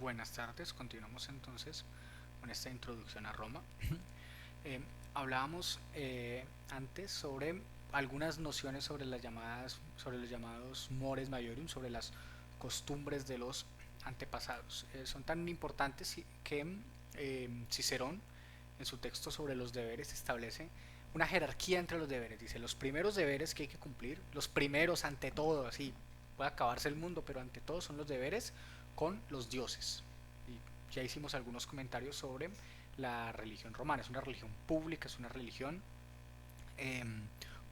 Buenas tardes, continuamos entonces con esta introducción a Roma. Eh, Hablábamos antes sobre algunas nociones sobre sobre los llamados mores maiorum, sobre las costumbres de los antepasados. Son tan importantes que Cicerón, en su texto sobre los deberes, establece una jerarquía entre los deberes. Dice, los primeros deberes que hay que cumplir, los primeros ante todo, así puede acabarse el mundo, pero ante todo son los deberes con los dioses. Y ya hicimos algunos comentarios sobre la religión romana. Es una religión pública, es una religión eh,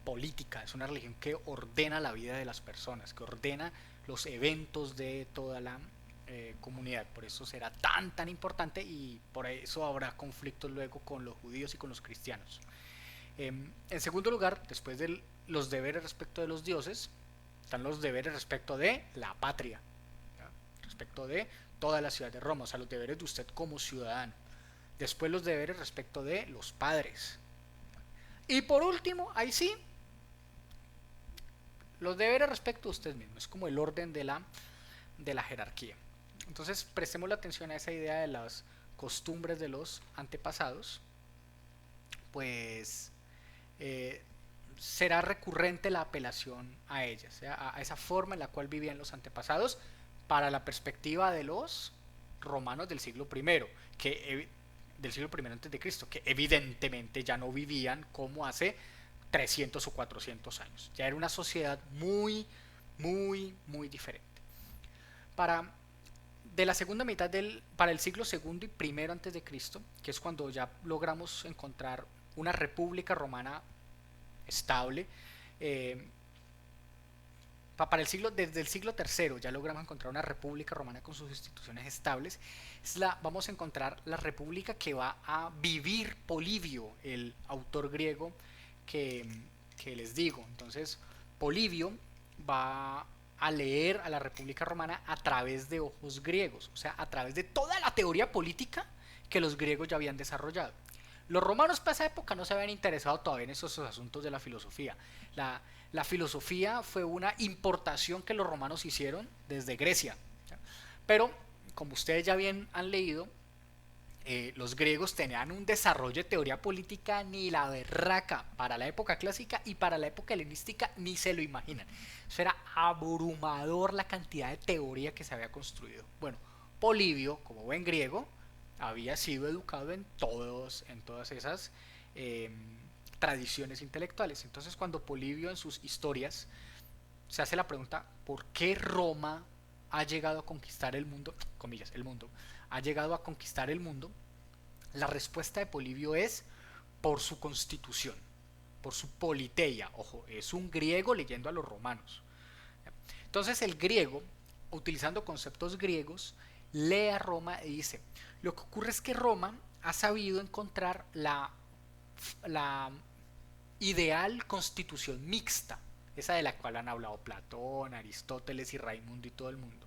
política, es una religión que ordena la vida de las personas, que ordena los eventos de toda la comunidad. Por eso será tan importante y por eso habrá conflictos luego con los judíos y con los cristianos. En segundo lugar, después de los deberes respecto de los dioses, están los deberes respecto de la patria, ¿ya? Respecto de toda la ciudad de Roma, o sea, los deberes de usted como ciudadano. Después los deberes respecto de los padres. Y por último, ahí sí, los deberes respecto a usted mismo. Es como el orden de la jerarquía. Entonces, prestemos la atención a esa idea de las costumbres de los antepasados, pues eh, será recurrente la apelación a ellas, a esa forma en la cual vivían los antepasados para la perspectiva de los romanos del siglo I, del siglo I antes de Cristo, que evidentemente ya no vivían como hace 300 o 400 años. Ya era una sociedad muy diferente. Para de la segunda mitad para el siglo segundo y primero antes de Cristo, que es cuando ya logramos encontrar una república romana estable, eh, para el siglo, desde el siglo tercero ya logramos encontrar una república romana con sus instituciones estables. Vamos a encontrar la república que va a vivir Polibio, el autor griego que, que les digo. Entonces, Polibio va a leer a la República Romana a través de ojos griegos, o sea, a través de toda la teoría política que los griegos ya habían desarrollado. Los romanos para esa época no se habían interesado todavía en esos asuntos de la filosofía. La filosofía fue una importación que los romanos hicieron desde Grecia. Pero, como ustedes ya bien han leído, los griegos tenían un desarrollo de teoría política ni la berraca para la época clásica y para la época helenística ni se lo imaginan. Eso era abrumador la cantidad de teoría que se había construido. Bueno, Polibio, como buen griego, había sido educado en todas esas eh, tradiciones intelectuales. Entonces, cuando Polibio en sus historias se hace la pregunta, ¿por qué Roma ha llegado a conquistar el mundo? Comillas, el mundo. Ha llegado a conquistar el mundo. La respuesta de Polibio es por su constitución, por su politeia. Ojo, es un griego leyendo a los romanos. Entonces el griego, utilizando conceptos griegos, lee a Roma y dice, lo que ocurre es que Roma ha sabido encontrar la ideal constitución mixta, esa de la cual han hablado Platón, Aristóteles y Raimundo y todo el mundo,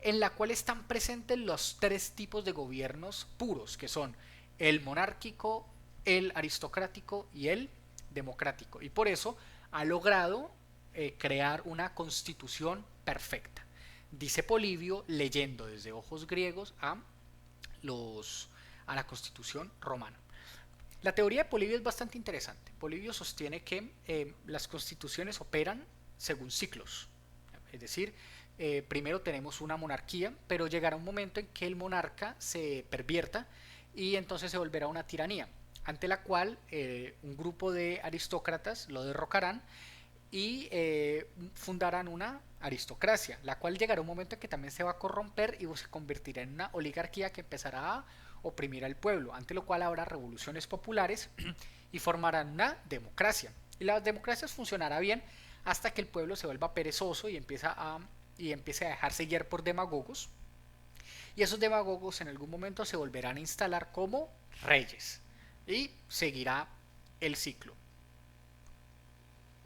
en la cual están presentes los tres tipos de gobiernos puros, que son el monárquico, el aristocrático y el democrático. Y por eso ha logrado crear una constitución perfecta. Dice Polibio, leyendo desde ojos griegos los, a la constitución romana. La teoría de Polibio es bastante interesante. Polibio sostiene que las constituciones operan según ciclos. Es decir, primero tenemos una monarquía, pero llegará un momento en que el monarca se pervierta y entonces se volverá una tiranía, ante la cual un grupo de aristócratas lo derrocarán y fundarán una aristocracia, la cual llegará un momento en que también se va a corromper y se convertirá en una oligarquía que empezará a oprimir al pueblo, ante lo cual habrá revoluciones populares y formarán una democracia. Y la democracia funcionará bien hasta que el pueblo se vuelva perezoso y empiece a dejarse guiar por demagogos. Y esos demagogos en algún momento se volverán a instalar como reyes. Y seguirá el ciclo.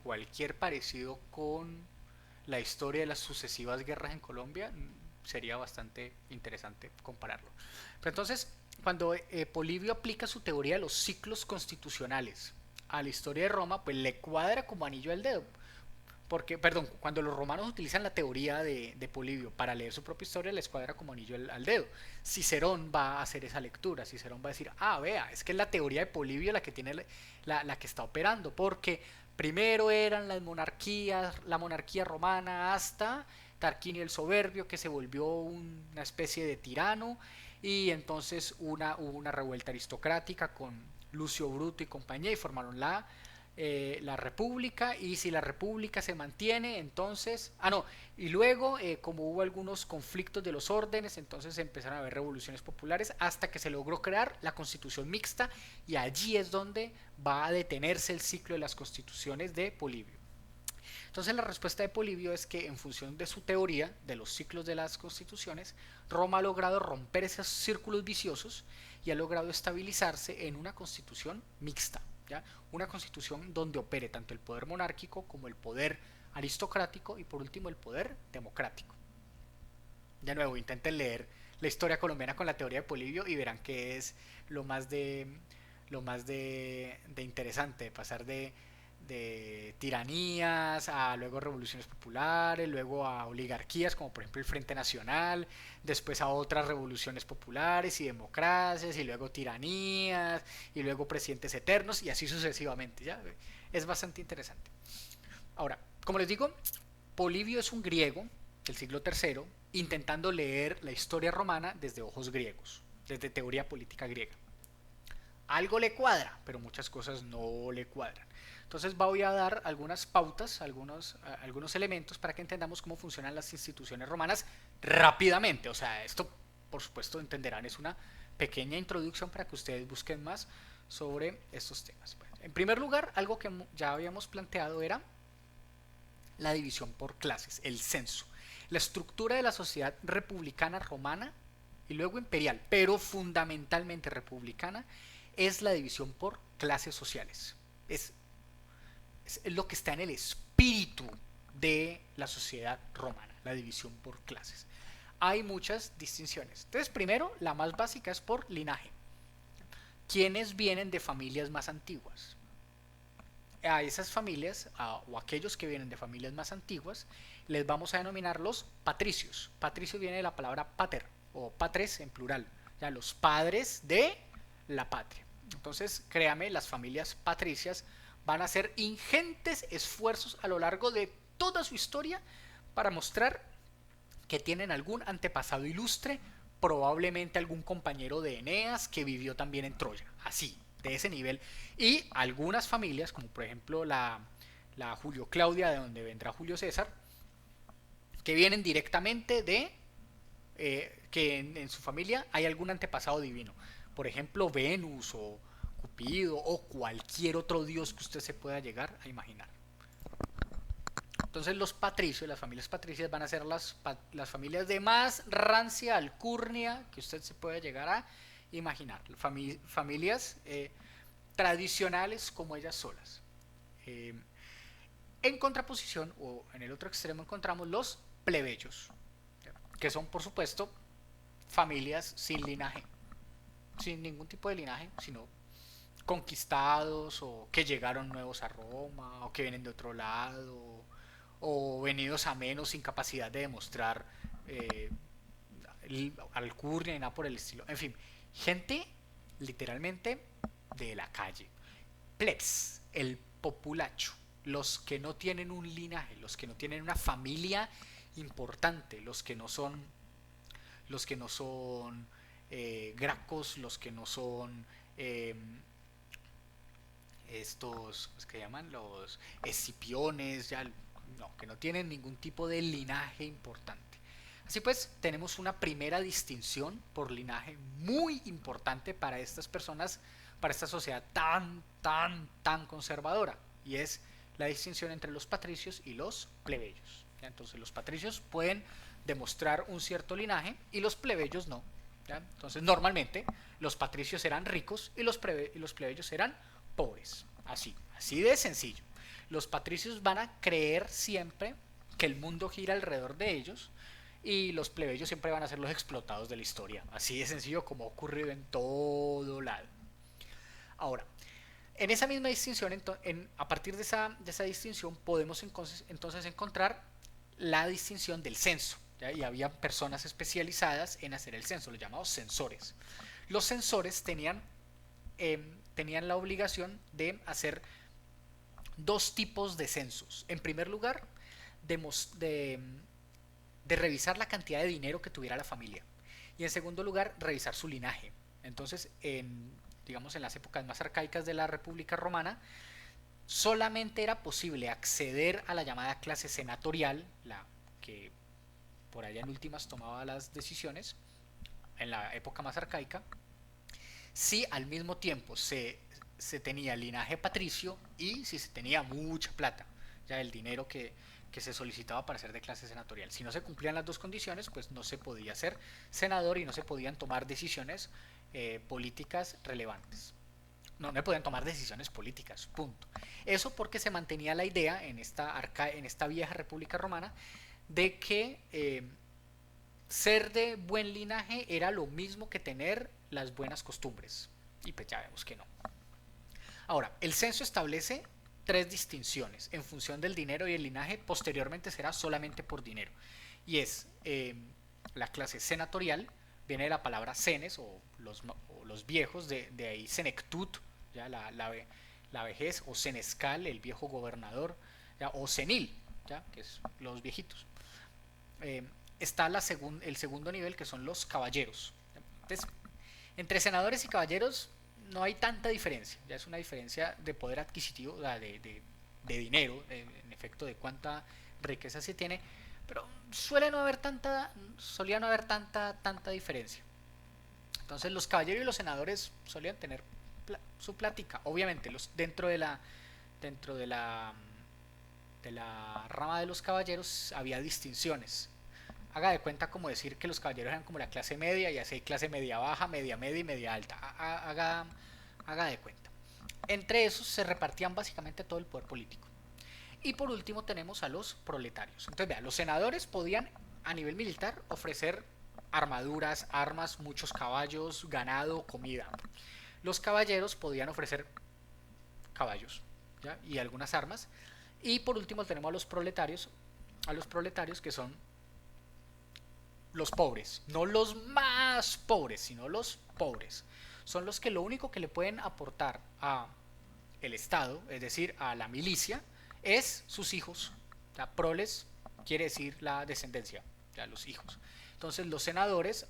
Cualquier parecido con la historia de las sucesivas guerras en Colombia sería bastante interesante compararlo. Pero entonces, cuando Polibio aplica su teoría de los ciclos constitucionales a la historia de Roma, pues le cuadra como anillo al dedo. porque, perdón, cuando los romanos utilizan la teoría de Polibio para leer su propia historia, les cuadra como anillo al dedo. Cicerón va a hacer esa lectura, Cicerón va a decir, ah, vea, es que es la teoría de Polibio la que tiene la que está operando, porque primero eran las monarquías, la monarquía romana hasta Tarquinio el Soberbio, que se volvió una especie de tirano, y entonces hubo una revuelta aristocrática con Lucio Bruto y compañía y formaron la república, y si la república se mantiene entonces no, y luego como hubo algunos conflictos de los órdenes, entonces empezaron a haber revoluciones populares hasta que se logró crear la constitución mixta, y allí es donde va a detenerse el ciclo de las constituciones de Polibio. Entonces la respuesta de Polibio es que en función de su teoría de los ciclos de las constituciones, Roma ha logrado romper esos círculos viciosos y ha logrado estabilizarse en una constitución mixta, ¿ya? Una constitución donde opere tanto el poder monárquico como el poder aristocrático y por último el poder democrático. De nuevo, intenten leer la historia colombiana con la teoría de Polibio y verán que es lo más de interesante, de pasar de tiranías a luego revoluciones populares, luego a oligarquías como por ejemplo el Frente Nacional, después a otras revoluciones populares y democracias, y luego tiranías, y luego presidentes eternos, y así sucesivamente. ¿Ya? Es bastante interesante. Ahora, como les digo, Polibio es un griego del siglo III intentando leer la historia romana desde ojos griegos, desde teoría política griega. Algo le cuadra, pero muchas cosas no le cuadran. Entonces voy a dar algunas pautas, algunos elementos para que entendamos cómo funcionan las instituciones romanas rápidamente. O sea, esto por supuesto entenderán, es una pequeña introducción para que ustedes busquen más sobre estos temas. Bueno, en primer lugar, algo que ya habíamos planteado era la división por clases, el censo. La estructura de la sociedad republicana romana y luego imperial, pero fundamentalmente republicana, es la división por clases sociales. Es lo que está en el espíritu de la sociedad romana, la división por clases. Hay muchas distinciones. Entonces, primero, la más básica es por linaje. ¿Quiénes vienen de familias más antiguas? A esas familias, o aquellos que vienen de familias más antiguas, les vamos a denominar los patricios. Patricio viene de la palabra pater, o patres en plural, ya los padres de la patria. Entonces, créame, las familias patricias van a hacer ingentes esfuerzos a lo largo de toda su historia para mostrar que tienen algún antepasado ilustre, probablemente algún compañero de Eneas que vivió también en Troya, así, de ese nivel. Y algunas familias, como por ejemplo la Julio Claudia, de donde vendrá Julio César, que vienen directamente de que en su familia hay algún antepasado divino. Por ejemplo, Venus o Cupido o cualquier otro dios que usted se pueda llegar a imaginar. Entonces los patricios, las familias patricias van a ser las familias de más rancia alcurnia que usted se pueda llegar a imaginar. Familias tradicionales como ellas solas. En contraposición, o en el otro extremo, encontramos los plebeyos, que son por supuesto familias sin linaje, sin ningún tipo de linaje, sino conquistados o que llegaron nuevos a Roma o que vienen de otro lado o venidos a menos sin capacidad de demostrar alcurnia y nada por el estilo. En fin, gente literalmente de la calle. Plebs, el populacho, los que no tienen un linaje, los que no tienen una familia importante, los que no son gracos, los que no son estos, ¿cómo es que llaman? Los escipiones, ya, no, que no tienen ningún tipo de linaje importante. Así pues, tenemos una primera distinción por linaje muy importante para estas personas, para esta sociedad tan conservadora, y es la distinción entre los patricios y los plebeyos. ¿Ya? Entonces, los patricios pueden demostrar un cierto linaje y los plebeyos no. ¿Ya? Entonces, normalmente, los patricios eran ricos y los plebeyos eran pobres. Así de sencillo. Los patricios van a creer siempre que el mundo gira alrededor de ellos y los plebeyos siempre van a ser los explotados de la historia. Así de sencillo como ha ocurrido en todo lado. Ahora, En esa misma distinción, a partir de esa distinción, podemos entonces encontrar la distinción del censo. ¿Ya? Y había personas especializadas en hacer el censo, los llamados censores. Los censores tenían la obligación de hacer dos tipos de censos. En primer lugar, de, de, de revisar la cantidad de dinero que tuviera la familia. Y en segundo lugar, revisar su linaje. Entonces, digamos, en las épocas más arcaicas de la República Romana, solamente era posible acceder a la llamada clase senatorial, la que por allá en últimas tomaba las decisiones, en la época más arcaica, si al mismo tiempo se tenía linaje patricio y si se tenía mucha plata, ya el dinero que se solicitaba para ser de clase senatorial. Si no se cumplían las dos condiciones, pues no se podía ser senador y no se podían tomar decisiones políticas relevantes. No podían tomar decisiones políticas, punto. Eso porque se mantenía la idea en esta vieja República Romana de que ser de buen linaje era lo mismo que tener las buenas costumbres. Y pues ya vemos que no. Ahora, el censo establece tres distinciones en función del dinero y el linaje. Posteriormente será solamente por dinero. Y es la clase senatorial, viene de la palabra senes o los viejos, de ahí senectut, ya la vejez, o senescal, el viejo gobernador, ¿ya? O senil, ¿ya? Que es los viejitos. Eh, Está el segundo nivel, que son los caballeros. Entonces, entre senadores y caballeros no hay tanta diferencia, ya es una diferencia de poder adquisitivo, de dinero, en efecto, de cuánta riqueza se tiene, pero solía no haber tanta diferencia. Entonces los caballeros y los senadores solían tener su plática, obviamente dentro de la rama de los caballeros había distinciones. Haga de cuenta como decir que los caballeros eran como la clase media y así hay clase media baja, media media y media alta. Haga de cuenta. Entre esos se repartían básicamente todo el poder político. Y por último tenemos a los proletarios. Entonces, vea, los senadores podían a nivel militar ofrecer armaduras, armas, muchos caballos, ganado, comida. Los caballeros podían ofrecer caballos, ¿ya? Y algunas armas. Y por último tenemos a los proletarios que son los pobres, no los más pobres, sino los pobres. Son los que lo único que le pueden aportar a el Estado, es decir, a la milicia, es sus hijos. O sea, proles quiere decir la descendencia, ya los hijos. Entonces los senadores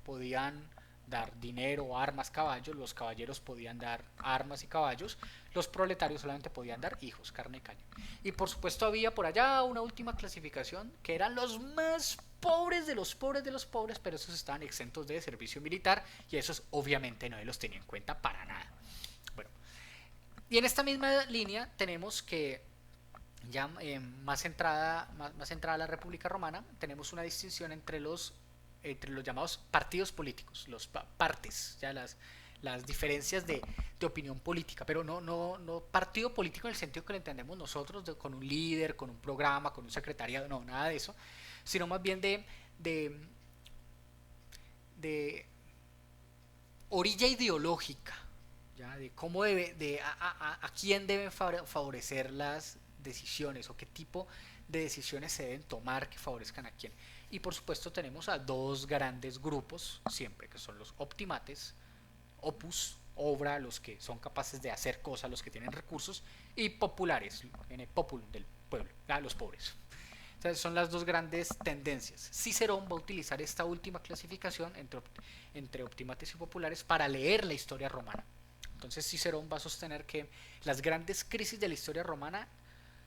podían dar dinero, armas, caballos, los caballeros podían dar armas y caballos, los proletarios solamente podían dar hijos, carne y caña. Y por supuesto había por allá una última clasificación que eran los más pobres de los pobres de los pobres, pero esos estaban exentos de servicio militar y esos obviamente no los tenía en cuenta para nada. Bueno, y en esta misma línea tenemos que ya más centrada a la República Romana, tenemos una distinción entre los llamados partidos políticos, los partes, ya las diferencias de opinión política, pero no partido político en el sentido que lo entendemos nosotros, con un líder, con un programa, con un secretariado, no, nada de eso, sino más bien de, de orilla ideológica, ¿ya? De cómo a quién deben favorecer las decisiones o qué tipo de decisiones se deben tomar que favorezcan a quién. Y por supuesto tenemos a dos grandes grupos siempre, que son los optimates, opus, obra, los que son capaces de hacer cosas, los que tienen recursos, y populares, en populum, del pueblo, los pobres. Entonces son las dos grandes tendencias. Cicerón va a utilizar esta última clasificación entre optimates y populares para leer la historia romana. Entonces Cicerón va a sostener que las grandes crisis de la historia romana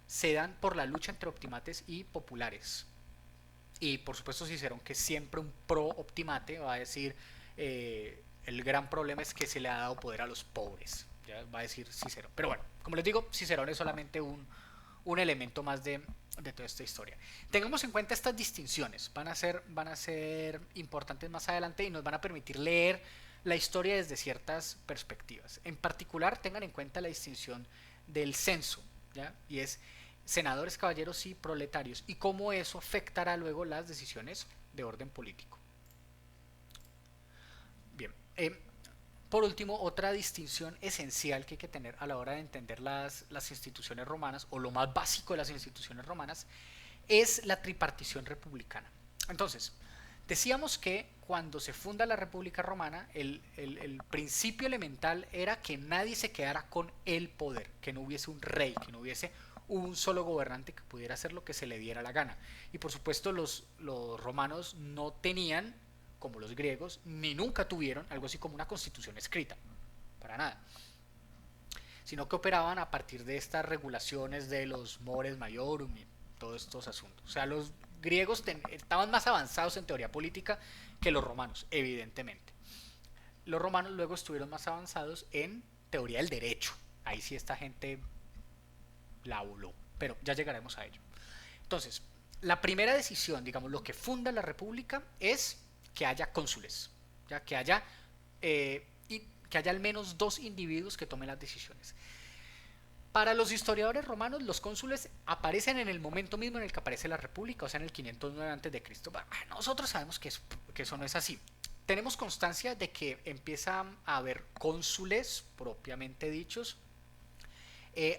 se dan por la lucha entre optimates y populares. Y por supuesto Cicerón, que es siempre un pro optimate, va a decir el gran problema es que se le ha dado poder a los pobres, ya va a decir Cicerón. Pero bueno, como les digo, Cicerón es solamente un elemento más de toda esta historia. Tengamos en cuenta estas distinciones, van a ser importantes más adelante y nos van a permitir leer la historia desde ciertas perspectivas. En particular, tengan en cuenta la distinción del censo, ¿ya? Y es senadores, caballeros y proletarios, y cómo eso afectará luego las decisiones de orden político. Bien, Por último, otra distinción esencial que hay que tener a la hora de entender las instituciones romanas, o lo más básico de las instituciones romanas, es la tripartición republicana. Entonces, decíamos que cuando se funda la República Romana, el principio elemental era que nadie se quedara con el poder, que no hubiese un rey, que no hubiese un solo gobernante que pudiera hacer lo que se le diera la gana. Y por supuesto los romanos no tenían, como los griegos, ni nunca tuvieron algo así como una constitución escrita, para nada, sino que operaban a partir de estas regulaciones de los mores maiorum y todos estos asuntos. O sea, los griegos estaban más avanzados en teoría política que los romanos, evidentemente. Los romanos luego estuvieron más avanzados en teoría del derecho. Ahí sí esta gente la voló, pero ya llegaremos a ello. Entonces, la primera decisión, digamos, lo que funda la república es que haya cónsules, ya que haya que haya al menos dos individuos que tomen las decisiones. Para los historiadores romanos, los cónsules aparecen en el momento mismo en el que aparece la república, o sea, en el 509 a.C. Nosotros sabemos que eso no es así. Tenemos constancia de que empieza a haber cónsules propiamente dichos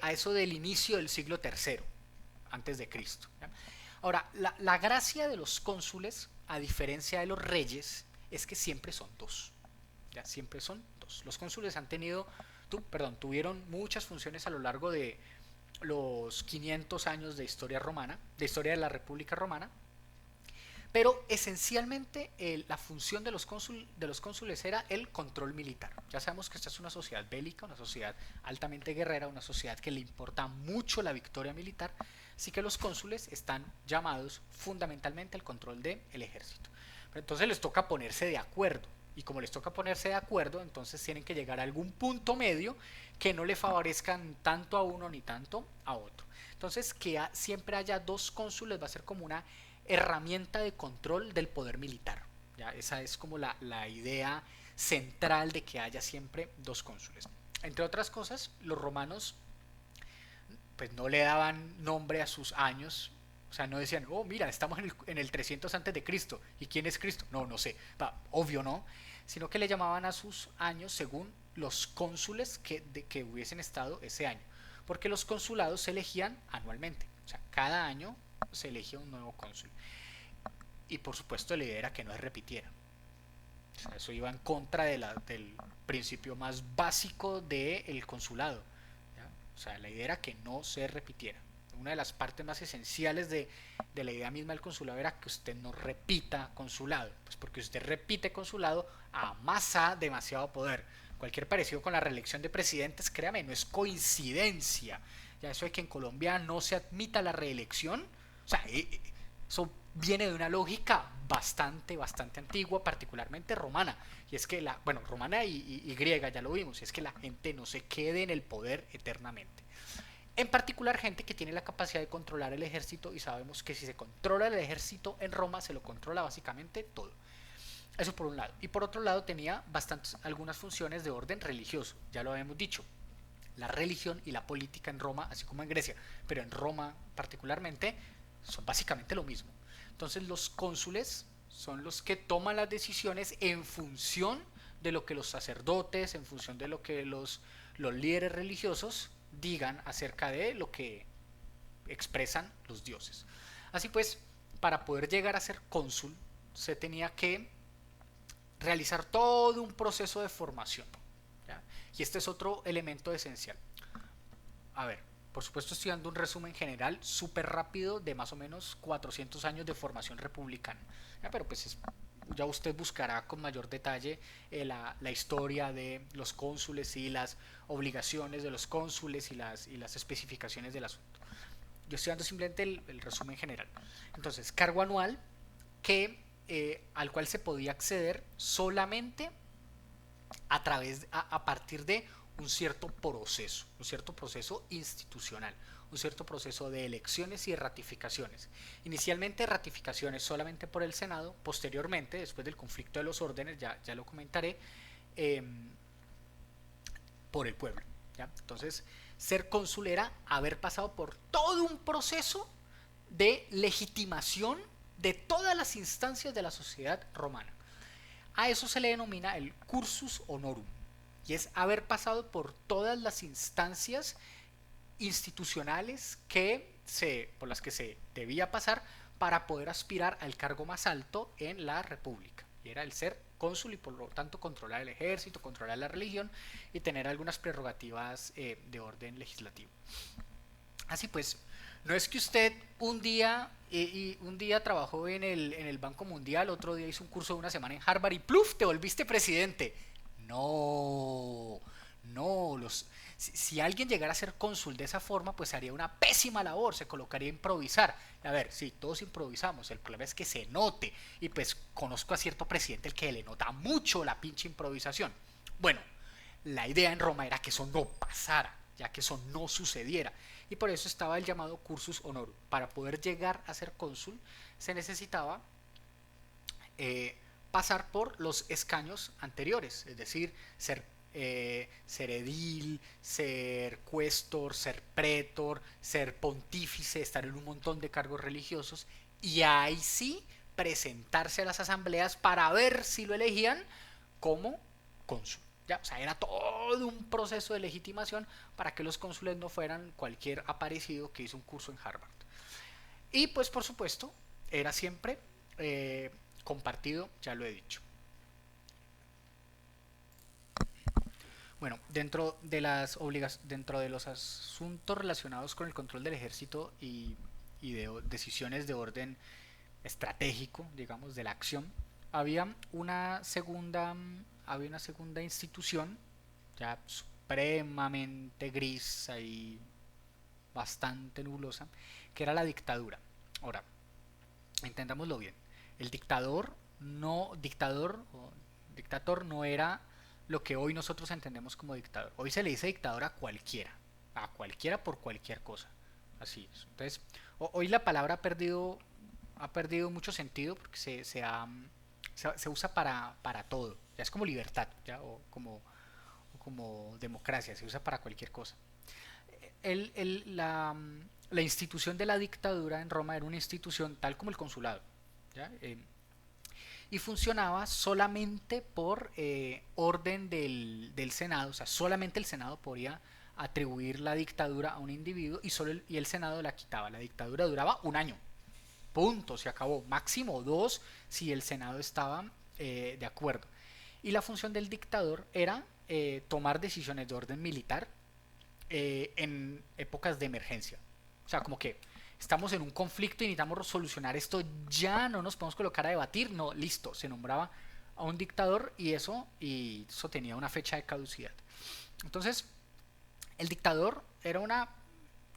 a eso del inicio del siglo III antes de Cristo. ¿Ya? Ahora, la gracia de los cónsules, a diferencia de los reyes, es que siempre son dos. ¿Ya? Siempre son dos. Los cónsules han tuvieron muchas funciones a lo largo de los 500 años de historia romana, de historia de la República Romana, pero esencialmente la función de los cónsules era el control militar. Ya sabemos que esta es una sociedad bélica, una sociedad altamente guerrera, una sociedad que le importa mucho la victoria militar, así que los cónsules están llamados fundamentalmente al control del ejército. Pero entonces les toca ponerse de acuerdo, y como les toca ponerse de acuerdo, entonces tienen que llegar a algún punto medio que no le favorezcan tanto a uno ni tanto a otro. Entonces, que siempre haya dos cónsules va a ser como una herramienta de control del poder militar. ¿Ya? Esa es como la idea central de que haya siempre dos cónsules. Entre otras cosas, los romanos pues no le daban nombre a sus años. O sea, no decían, oh, mira, estamos en el 300 antes de Cristo. ¿Y quién es Cristo? No, no sé. Obvio no. Sino que le llamaban a sus años según los cónsules que hubiesen estado ese año. Porque los consulados se elegían anualmente. O sea, cada año se elegía un nuevo cónsul. Y por supuesto la idea era que no se repitiera. O sea, eso iba en contra del principio más básico del consulado. ¿Ya? O sea, la idea era que no se repitiera. Una de las partes más esenciales de la idea misma del consulado era que usted no repita consulado, pues porque usted repite consulado amasa demasiado poder. Cualquier parecido con la reelección de presidentes, créame, no es coincidencia. Ya eso de que en Colombia no se admita la reelección, o sea, eso viene de una lógica bastante antigua, particularmente romana. Y es que romana y griega, ya lo vimos, y es que la gente no se quede en el poder eternamente. En particular gente que tiene la capacidad de controlar el ejército, y sabemos que si se controla el ejército en Roma se lo controla básicamente todo. Eso por un lado. Y por otro lado tenía algunas funciones de orden religioso, ya lo habíamos dicho. La religión y la política en Roma, así como en Grecia, pero en Roma particularmente, son básicamente lo mismo. Entonces los cónsules son los que toman las decisiones en función de lo que los sacerdotes, en función de lo que los líderes religiosos digan acerca de lo que expresan los dioses. Así pues, para poder llegar a ser cónsul se tenía que realizar todo un proceso de formación. ¿Ya? Y este es otro elemento esencial. A ver, por supuesto estoy dando un resumen general súper rápido de más o menos 400 años de formación republicana. ¿Ya? Pero pues ya usted buscará con mayor detalle la historia de los cónsules y las obligaciones de los cónsules y las especificaciones del asunto. Yo estoy dando simplemente el resumen general. Entonces, cargo anual al cual se podía acceder solamente a partir de un cierto proceso institucional, un cierto proceso de elecciones y de ratificaciones. Inicialmente ratificaciones solamente por el Senado, posteriormente, después del conflicto de los órdenes, ya lo comentaré, por el pueblo. ¿Ya? Entonces, ser cónsul era haber pasado por todo un proceso de legitimación de todas las instancias de la sociedad romana. A eso se le denomina el cursus honorum. y es haber pasado por todas las instancias institucionales por las que se debía pasar para poder aspirar al cargo más alto en la república, y era el ser cónsul y por lo tanto controlar el ejército, controlar la religión y tener algunas prerrogativas de orden legislativo. Así pues, no es que usted un día trabajó en el Banco Mundial, otro día hizo un curso de una semana en Harvard y ¡pluf! Te volviste presidente. No, no, si alguien llegara a ser cónsul de esa forma, pues haría una pésima labor, se colocaría a improvisar. A ver, sí, todos improvisamos, el problema es que se note. Y pues conozco a cierto presidente el que le nota mucho la pinche improvisación. Bueno, la idea en Roma era que eso no pasara, ya que eso no sucediera. Y por eso estaba el llamado cursus honorum. Para poder llegar a ser cónsul se necesitaba eh, pasar por los escaños anteriores, es decir, ser edil, ser cuestor, ser pretor, ser pontífice, estar en un montón de cargos religiosos y ahí sí presentarse a las asambleas para ver si lo elegían como cónsul. Ya, o sea, era todo un proceso de legitimación para que los cónsules no fueran cualquier aparecido que hizo un curso en Harvard. Y pues por supuesto, era siempre compartido, ya lo he dicho. Bueno, dentro de los asuntos relacionados con el control del ejército y de decisiones de orden estratégico, digamos, de la acción, había había una segunda institución ya supremamente gris y bastante nubulosa, que era la dictadura. Ahora, entendámoslo bien. El dictador no era lo que hoy nosotros entendemos como dictador. Hoy se le dice dictador a cualquiera por cualquier cosa. Así es. Entonces, hoy la palabra ha perdido mucho sentido porque se usa para todo. Ya es como libertad, ya, o como democracia, se usa para cualquier cosa. El, el- la, la institución de la dictadura en Roma era una institución tal como el consulado, ¿ya? Y funcionaba solamente por orden del Senado, o sea, solamente el Senado podía atribuir la dictadura a un individuo y el Senado la quitaba. La dictadura duraba un año, punto, se acabó, máximo dos si el Senado estaba de acuerdo. Y la función del dictador era tomar decisiones de orden militar en épocas de emergencia. O sea, como que estamos en un conflicto y necesitamos solucionar esto ya, no nos podemos colocar a debatir, no, listo, se nombraba a un dictador y eso tenía una fecha de caducidad. Entonces, el dictador era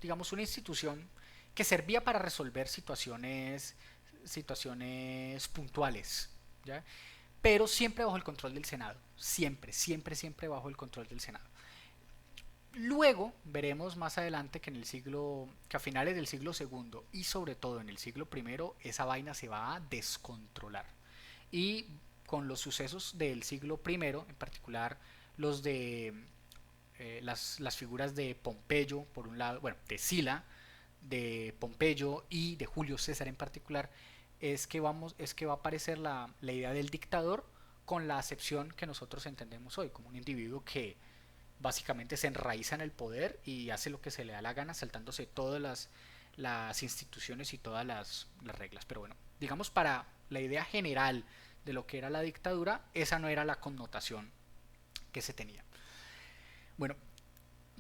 digamos, una institución que servía para resolver situaciones puntuales, ¿ya? Pero siempre bajo el control del Senado, siempre, siempre, siempre bajo el control del Senado. Luego veremos más adelante que a finales del siglo segundo y sobre todo en el siglo primero, esa vaina se va a descontrolar. Y con los sucesos del siglo primero, en particular los de las figuras de Pompeyo, por un lado, bueno, de Sila, de Pompeyo y de Julio César en particular, es que va a aparecer la idea del dictador con la acepción que nosotros entendemos hoy, como un individuo que básicamente se enraiza en el poder y hace lo que se le da la gana, saltándose todas las instituciones y todas las reglas. Pero bueno, digamos para la idea general de lo que era la dictadura, esa no era la connotación que se tenía. Bueno,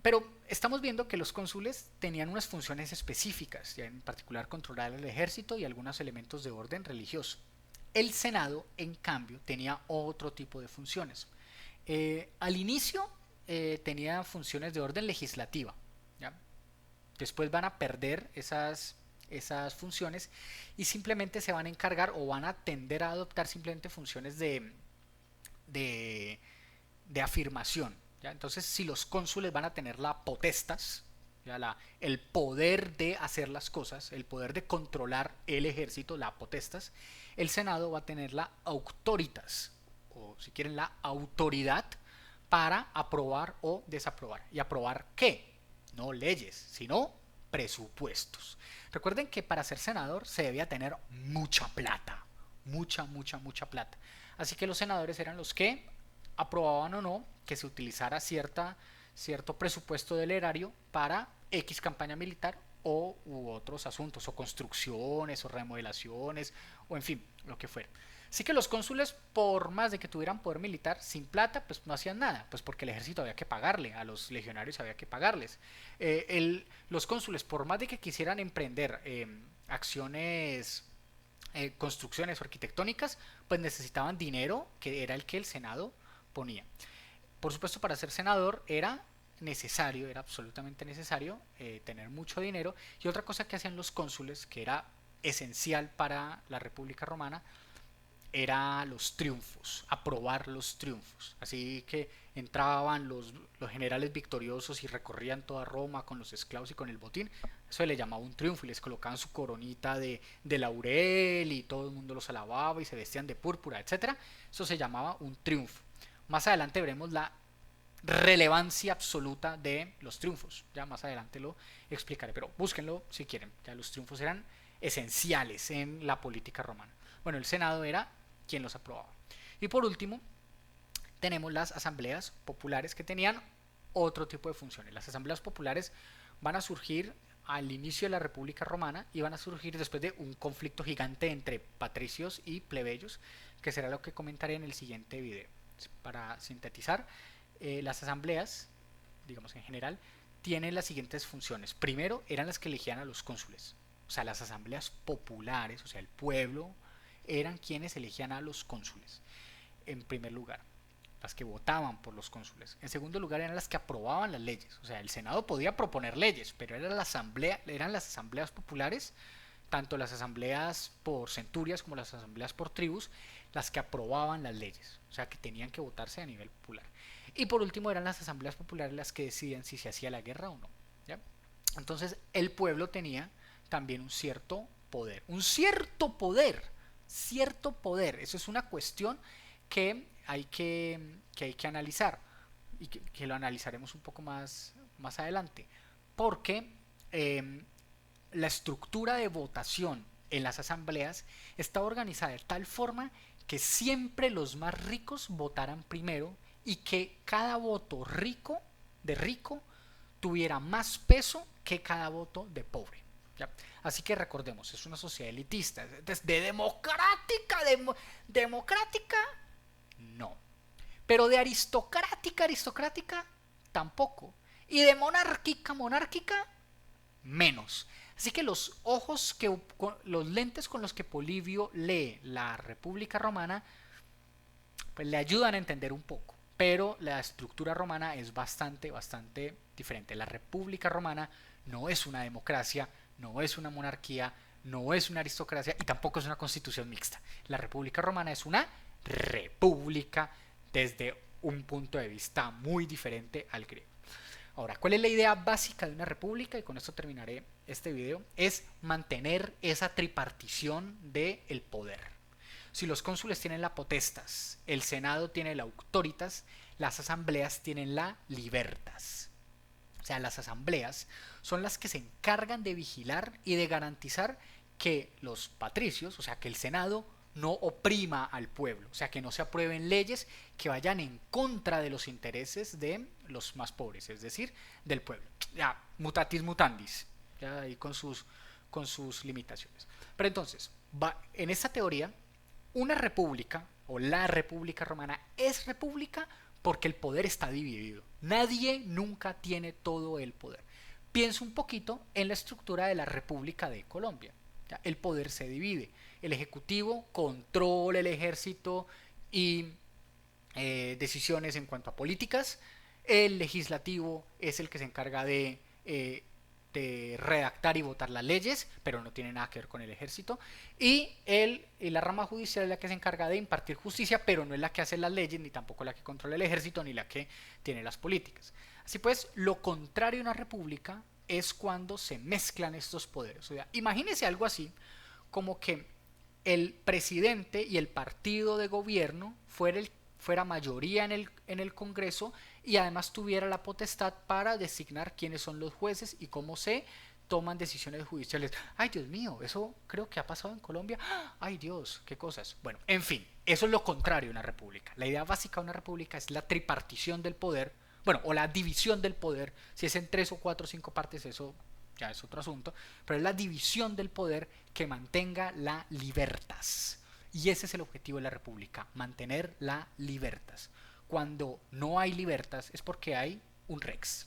pero estamos viendo que los cónsules tenían unas funciones específicas, ya en particular controlar el ejército y algunos elementos de orden religioso. El Senado, en cambio, tenía otro tipo de funciones. Al inicio tenía funciones de orden legislativa, ¿ya? Después van a perder esas funciones y simplemente se van a encargar o van a tender a adoptar simplemente funciones de, de afirmación, ¿ya? Entonces, si los cónsules van a tener la potestas, ¿ya? El poder de hacer las cosas, el poder de controlar el ejército, la potestas, el Senado va a tener la autoritas, o si quieren la autoridad para aprobar o desaprobar. ¿Y aprobar qué? No leyes, sino presupuestos. Recuerden que para ser senador se debía tener mucha plata, mucha, mucha, mucha plata. Así que los senadores eran los que aprobaban o no que se utilizara cierto presupuesto del erario para X campaña militar o u otros asuntos, o construcciones, o remodelaciones, o en fin, lo que fuera. Así que los cónsules, por más de que tuvieran poder militar, sin plata, pues no hacían nada, pues porque el ejército había que pagarle, a los legionarios había que pagarles. Los cónsules, por más de que quisieran emprender acciones, construcciones arquitectónicas, pues necesitaban dinero, que era el que el Senado ponía. Por supuesto, para ser senador era necesario, era absolutamente necesario tener mucho dinero. Y otra cosa que hacían los cónsules, que era esencial para la República Romana, era los triunfos, aprobar los triunfos. Así que entraban los generales victoriosos y recorrían toda Roma con los esclavos y con el botín. Eso se le llamaba un triunfo y les colocaban su coronita de laurel y todo el mundo los alababa y se vestían de púrpura, etcétera. Eso se llamaba un triunfo. Más adelante veremos la relevancia absoluta de los triunfos. Ya más adelante lo explicaré, pero búsquenlo si quieren. Ya los triunfos eran esenciales en la política romana. Bueno, el Senado era quien los aprobaba. Y por último, tenemos las asambleas populares, que tenían otro tipo de funciones. Las asambleas populares van a surgir al inicio de la República Romana y van a surgir después de un conflicto gigante entre patricios y plebeyos, que será lo que comentaré en el siguiente video. Para sintetizar, las asambleas, digamos en general, tienen las siguientes funciones. Primero, eran las que elegían a los cónsules. O sea, las asambleas populares, o sea, el pueblo, eran quienes elegían a los cónsules. En primer lugar, las que votaban por los cónsules. En segundo lugar, eran las que aprobaban las leyes. O sea, el Senado podía proponer leyes, pero eran las asambleas populares, tanto las asambleas por centurias como las asambleas por tribus, las que aprobaban las leyes. O sea, que tenían que votarse a nivel popular. Y por último, eran las asambleas populares las que decidían si se hacía la guerra o no. ¿Ya? Entonces, el pueblo tenía también un cierto poder. Cierto poder. Eso es una cuestión que hay que analizar y que lo analizaremos un poco más adelante. Porque la estructura de votación en las asambleas está organizada de tal forma que siempre los más ricos votaran primero y que cada voto rico tuviera más peso que cada voto de pobre. ¿Ya? Así que recordemos, es una sociedad elitista. De democrática, no. Pero de aristocrática, tampoco. Y de monárquica, menos. Así que los lentes con los que Polibio lee la República Romana, pues le ayudan a entender un poco. Pero la estructura romana es bastante diferente. La República Romana no es una democracia, no es una monarquía, no es una aristocracia y tampoco es una constitución mixta. La República Romana es una república desde un punto de vista muy diferente al griego. Ahora, ¿cuál es la idea básica de una república? Y con esto terminaré este video. Es mantener esa tripartición del poder. Si los cónsules tienen la potestas, el Senado tiene la auctoritas, las asambleas tienen la libertas. O sea, las asambleas son las que se encargan de vigilar y de garantizar que los patricios, o sea, que el Senado no oprima al pueblo, o sea, que no se aprueben leyes que vayan en contra de los intereses de los más pobres, es decir, del pueblo. Ya, mutatis mutandis, ya ahí con sus limitaciones. Pero entonces, en esta teoría, una república o la República Romana es república porque el poder está dividido. Nadie nunca tiene todo el poder. Pienso un poquito en la estructura de la República de Colombia. ¿Ya? El poder se divide. El Ejecutivo controla el ejército y decisiones en cuanto a políticas. El Legislativo es el que se encarga de redactar y votar las leyes, pero no tiene nada que ver con el ejército. Y la rama judicial es la que se encarga de impartir justicia, pero no es la que hace las leyes, ni tampoco la que controla el ejército, ni la que tiene las políticas. Así pues, lo contrario de una república es cuando se mezclan estos poderes. O sea, imagínese algo así, como que el presidente y el partido de gobierno fuera mayoría en el Congreso y además tuviera la potestad para designar quiénes son los jueces y cómo se toman decisiones judiciales. Ay, Dios mío, eso creo que ha pasado en Colombia. Ay, Dios, qué cosas. Bueno, en fin, eso es lo contrario de una república. La idea básica de una república es la tripartición del poder, bueno, o la división del poder. Si es en 3 o 4 o 5 partes, eso ya es otro asunto, pero es la división del poder que mantenga la libertas. Y ese es el objetivo de la república, mantener la libertas. Cuando no hay libertas es porque hay un rex.